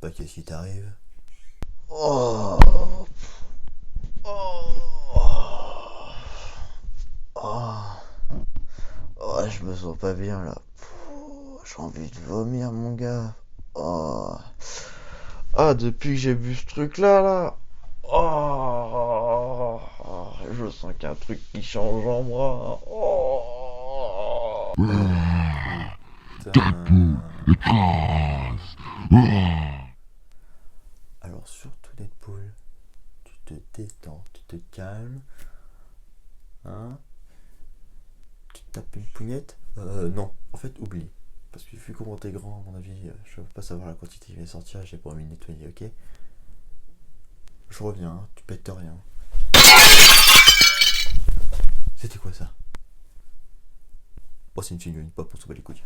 Bah, qu'est-ce qui t'arrive? Oh, oh, oh, oh, je me sens pas bien là. J'ai envie de vomir, mon gars. Oh. Ah, depuis que j'ai bu ce truc-là. Oh, je sens qu'il y a un truc qui change en moi. Oh. Putain. Alors surtout Deadpool, tu te détends, tu te calmes, hein? Tu te tapes une pougnette? Non, en fait oublie. Parce que vu comment t'es grand, à mon avis, je veux pas savoir la quantité qui va sortir, j'ai pas envie de nettoyer, ok? Je reviens, hein, tu pètes rien. C'était quoi ça? Oh, c'est une figurine pop, on s'en bat les couilles.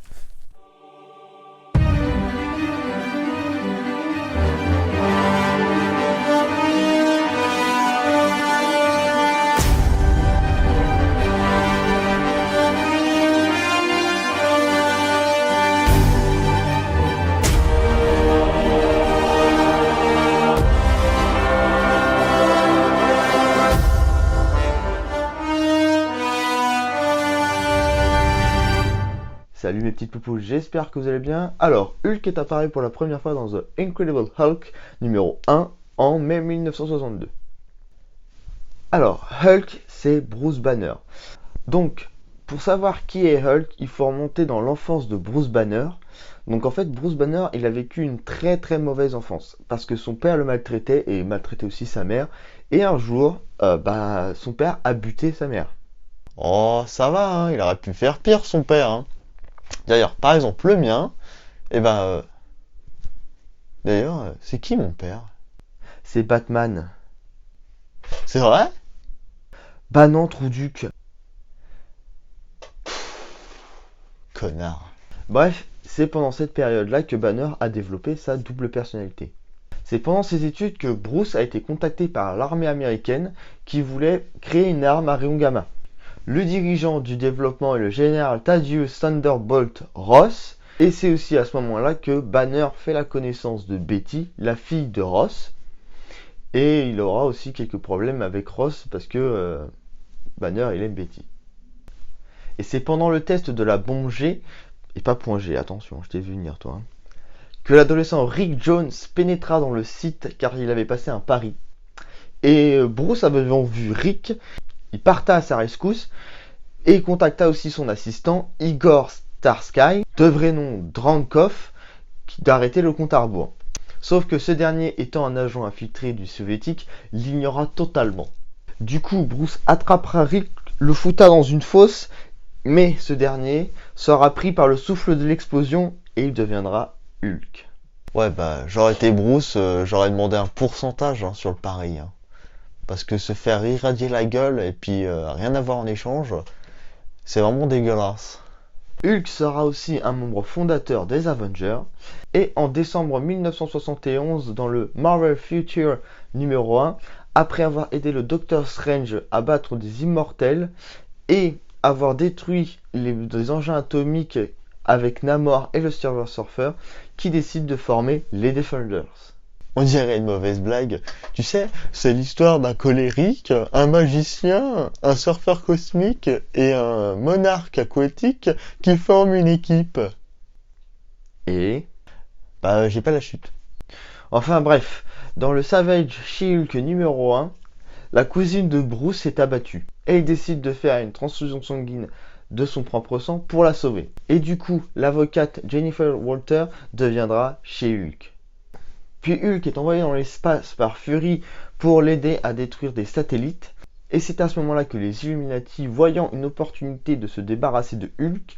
Salut mes petites poupous, j'espère que vous allez bien. Alors, Hulk est apparu pour la première fois dans The Incredible Hulk numéro 1 en mai 1962. Alors, Hulk, c'est Bruce Banner. Donc, pour savoir qui est Hulk, il faut remonter dans l'enfance de Bruce Banner. Donc en fait, Bruce Banner, il a vécu une très très mauvaise enfance. Parce que son père le maltraitait et maltraitait aussi sa mère. Et un jour, son père a buté sa mère. Oh, ça va, hein, il aurait pu faire pire son père. Hein. D'ailleurs, par exemple, le mien, eh ben, c'est qui mon père? C'est Batman. C'est vrai? Bah non, Trouduc. Connard. Bref, c'est pendant cette période-là que Banner a développé sa double personnalité. C'est pendant ses études que Bruce a été contacté par l'armée américaine qui voulait créer une arme à rayon gamma. Le dirigeant du développement est le général Thaddeus Thunderbolt Ross, et c'est aussi à ce moment-là que Banner fait la connaissance de Betty, la fille de Ross, et il aura aussi quelques problèmes avec Ross parce que Banner il aime Betty. Et c'est pendant le test de la bombe G, et pas point G, attention, je t'ai vu venir toi, hein, que l'adolescent Rick Jones pénétra dans le site car il avait passé un pari. Et Bruce ayant vu Rick, il parta à sa rescousse et contacta aussi son assistant Igor Starsky, de vrai nom Drankov, d'arrêter le compte à rebours. Sauf que ce dernier étant un agent infiltré du soviétique, l'ignora totalement. Du coup, Bruce attrapera Rick, le fouta dans une fosse, mais ce dernier sera pris par le souffle de l'explosion et il deviendra Hulk. Ouais, bah, j'aurais été Bruce, j'aurais demandé un pourcentage hein, sur le pari. Hein. Parce que se faire irradier la gueule et puis rien avoir en échange, c'est vraiment dégueulasse. Hulk sera aussi un membre fondateur des Avengers et en décembre 1971 dans le Marvel Future numéro 1, après avoir aidé le Docteur Strange à battre des immortels et avoir détruit les engins atomiques avec Namor et le Silver Surfer, qui décident de former les Defenders. On dirait une mauvaise blague. Tu sais, c'est l'histoire d'un colérique, un magicien, un surfeur cosmique et un monarque aquatique qui forment une équipe. Et Bah, j'ai pas la chute. enfin bref, dans le Savage She-Hulk numéro 1, la cousine de Bruce est abattue et il décide de faire une transfusion sanguine de son propre sang pour la sauver. Et du coup, l'avocate Jennifer Walter deviendra She-Hulk. Puis Hulk est envoyé dans l'espace par Fury pour l'aider à détruire des satellites. Et c'est à ce moment-là que les Illuminati, voyant une opportunité de se débarrasser de Hulk,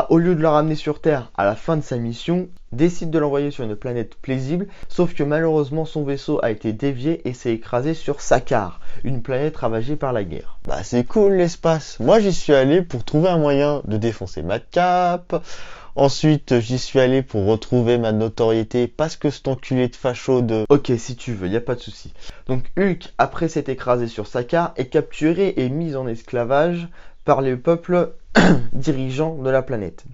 au lieu de le ramener sur Terre à la fin de sa mission, décide de l'envoyer sur une planète paisible, sauf que malheureusement son vaisseau a été dévié et s'est écrasé sur Sakaar, une planète ravagée par la guerre. Bah, c'est cool l'espace. Moi, j'y suis allé pour trouver un moyen de défoncer ma cape. Ensuite, j'y suis allé pour retrouver ma notoriété parce que cet enculé de facho de... Ok, si tu veux, y a pas de souci. Donc Hulk, après s'être écrasé sur Sakaar, est capturé et mis en esclavage par les peuples dirigeants de la planète.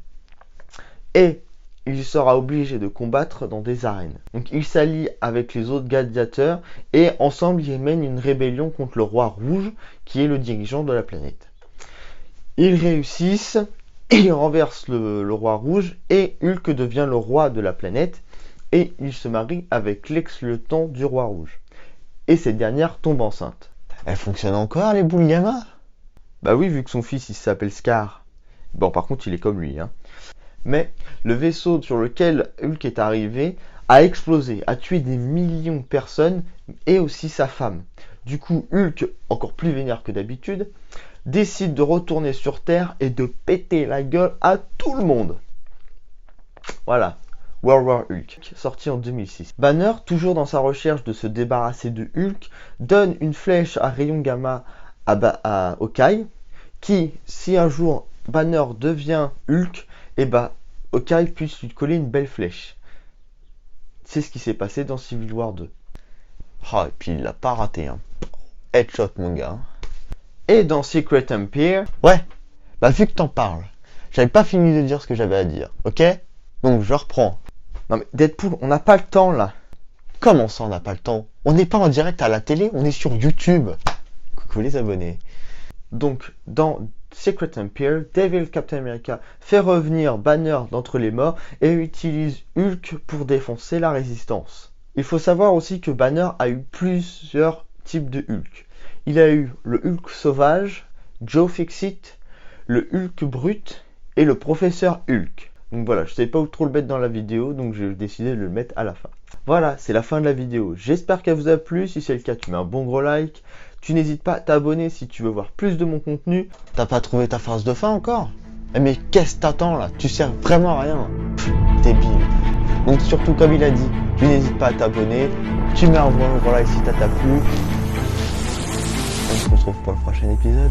Et il sera obligé de combattre dans des arènes. Donc il s'allie avec les autres gladiateurs et ensemble ils mènent une rébellion contre le roi rouge qui est le dirigeant de la planète. Ils réussissent, ils renversent le roi rouge et Hulk devient le roi de la planète et il se marie avec l'ex-lieutenant du roi rouge. Et cette dernière tombe enceinte. Elle fonctionne encore, les boules gamma? Bah oui, vu que son fils il s'appelle Scar. Bon, par contre, il est comme lui, hein. Mais le vaisseau sur lequel Hulk est arrivé a explosé, a tué des millions de personnes et aussi sa femme. Du coup, Hulk, encore plus vénère que d'habitude, décide de retourner sur Terre et de péter la gueule à tout le monde. Voilà, World War Hulk, sorti en 2006. Banner, toujours dans sa recherche de se débarrasser de Hulk, donne une flèche à rayon gamma à Hawkeye, qui, si un jour Banner devient Hulk, et Hawkeye puisse lui coller une belle flèche. C'est ce qui s'est passé dans Civil War 2. Ah, et puis il l'a pas raté, hein. Headshot, mon gars. Et dans Secret Empire, Ouais, bah vu que t'en parles, j'avais pas fini de dire ce que j'avais à dire, ok? Donc je reprends. non mais Deadpool, on n'a pas le temps là. Comment ça, on n'a pas le temps? On n'est pas en direct à la télé, on est sur YouTube. Coucou les abonnés. Donc, dans Secret Empire, Devil Captain America fait revenir Banner d'entre les morts et utilise Hulk pour défoncer la résistance. Il faut savoir aussi que Banner a eu plusieurs types de Hulk. Il a eu le Hulk sauvage, Joe Fixit, le Hulk brut et le professeur Hulk. Donc voilà, je ne savais pas où trop le mettre dans la vidéo, donc j'ai décidé de le mettre à la fin. Voilà, c'est la fin de la vidéo. J'espère qu'elle vous a plu. Si c'est le cas, tu mets un bon gros like. Tu n'hésites pas à t'abonner si tu veux voir plus de mon contenu. T'as pas trouvé ta phrase de fin encore? Eh mais qu'est-ce que t'attends là? Tu sers vraiment à rien. Débile. Donc surtout comme il a dit, tu n'hésites pas à t'abonner. Tu mets un bon gros like si ça t'a plu. On se retrouve pour le prochain épisode.